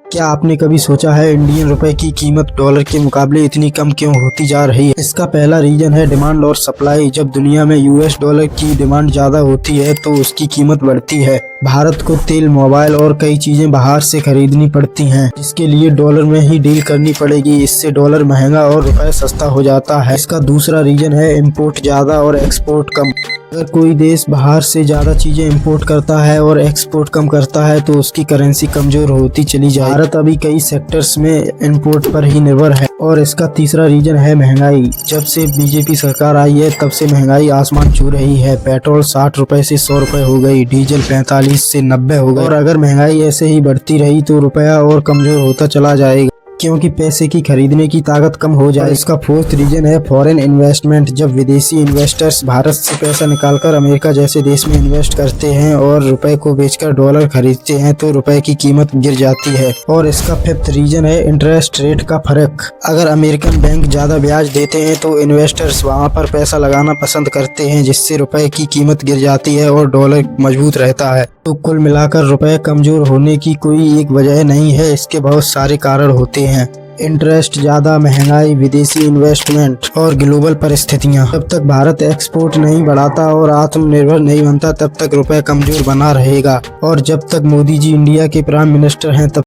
क्या आपने कभी सोचा है इंडियन रुपए की कीमत डॉलर के मुकाबले इतनी कम क्यों होती जा रही है? इसका पहला रीजन है डिमांड और सप्लाई। जब दुनिया में यूएस डॉलर की डिमांड ज्यादा होती है तो उसकी कीमत बढ़ती है। भारत को तेल, मोबाइल और कई चीजें बाहर से खरीदनी पड़ती हैं, जिसके लिए डॉलर में ही डील करनी पड़ेगी। इससे डॉलर महंगा और रुपए सस्ता हो जाता है। इसका दूसरा रीजन है इम्पोर्ट ज्यादा और एक्सपोर्ट कम। अगर कोई देश बाहर से ज़्यादा चीज़ें इंपोर्ट करता है और एक्सपोर्ट कम करता है तो उसकी करेंसी कमज़ोर होती चली जाए। भारत अभी कई सेक्टर्स में इंपोर्ट पर ही निर्भर है। और इसका तीसरा रीजन है महंगाई। जब से बीजेपी सरकार आई है तब से महंगाई आसमान छू रही है। पेट्रोल 60 रुपए से 100 रुपए हो गई, डीजल 45 से 90 हो गई। और अगर महंगाई ऐसे ही बढ़ती रही तो रुपया और कमज़ोर होता चला जाएगा, क्योंकि पैसे की खरीदने की ताकत कम हो जाए। इसका फोर्थ रीजन है फॉरेन इन्वेस्टमेंट। जब विदेशी इन्वेस्टर्स भारत से पैसा निकालकर अमेरिका जैसे देश में इन्वेस्ट करते हैं और रुपए को बेचकर डॉलर खरीदते हैं तो रुपए की कीमत गिर जाती है। और इसका फिफ्थ रीजन है इंटरेस्ट रेट का फर्क। अगर अमेरिकन बैंक ज्यादा ब्याज देते हैं तो इन्वेस्टर्स वहां पर पैसा लगाना पसंद करते हैं, जिससे रुपए की कीमत गिर जाती है और डॉलर मजबूत रहता है। तो कुल मिलाकर रुपए कमजोर होने की कोई एक वजह नहीं है, इसके बहुत सारे कारण होते हैं। इंटरेस्ट ज्यादा, महंगाई, विदेशी इन्वेस्टमेंट और ग्लोबल परिस्थितियां। जब तक भारत एक्सपोर्ट नहीं बढ़ाता और आत्मनिर्भर नहीं बनता तब तक रुपए कमजोर बना रहेगा। और जब तक मोदी जी इंडिया के प्राइम मिनिस्टर हैं तब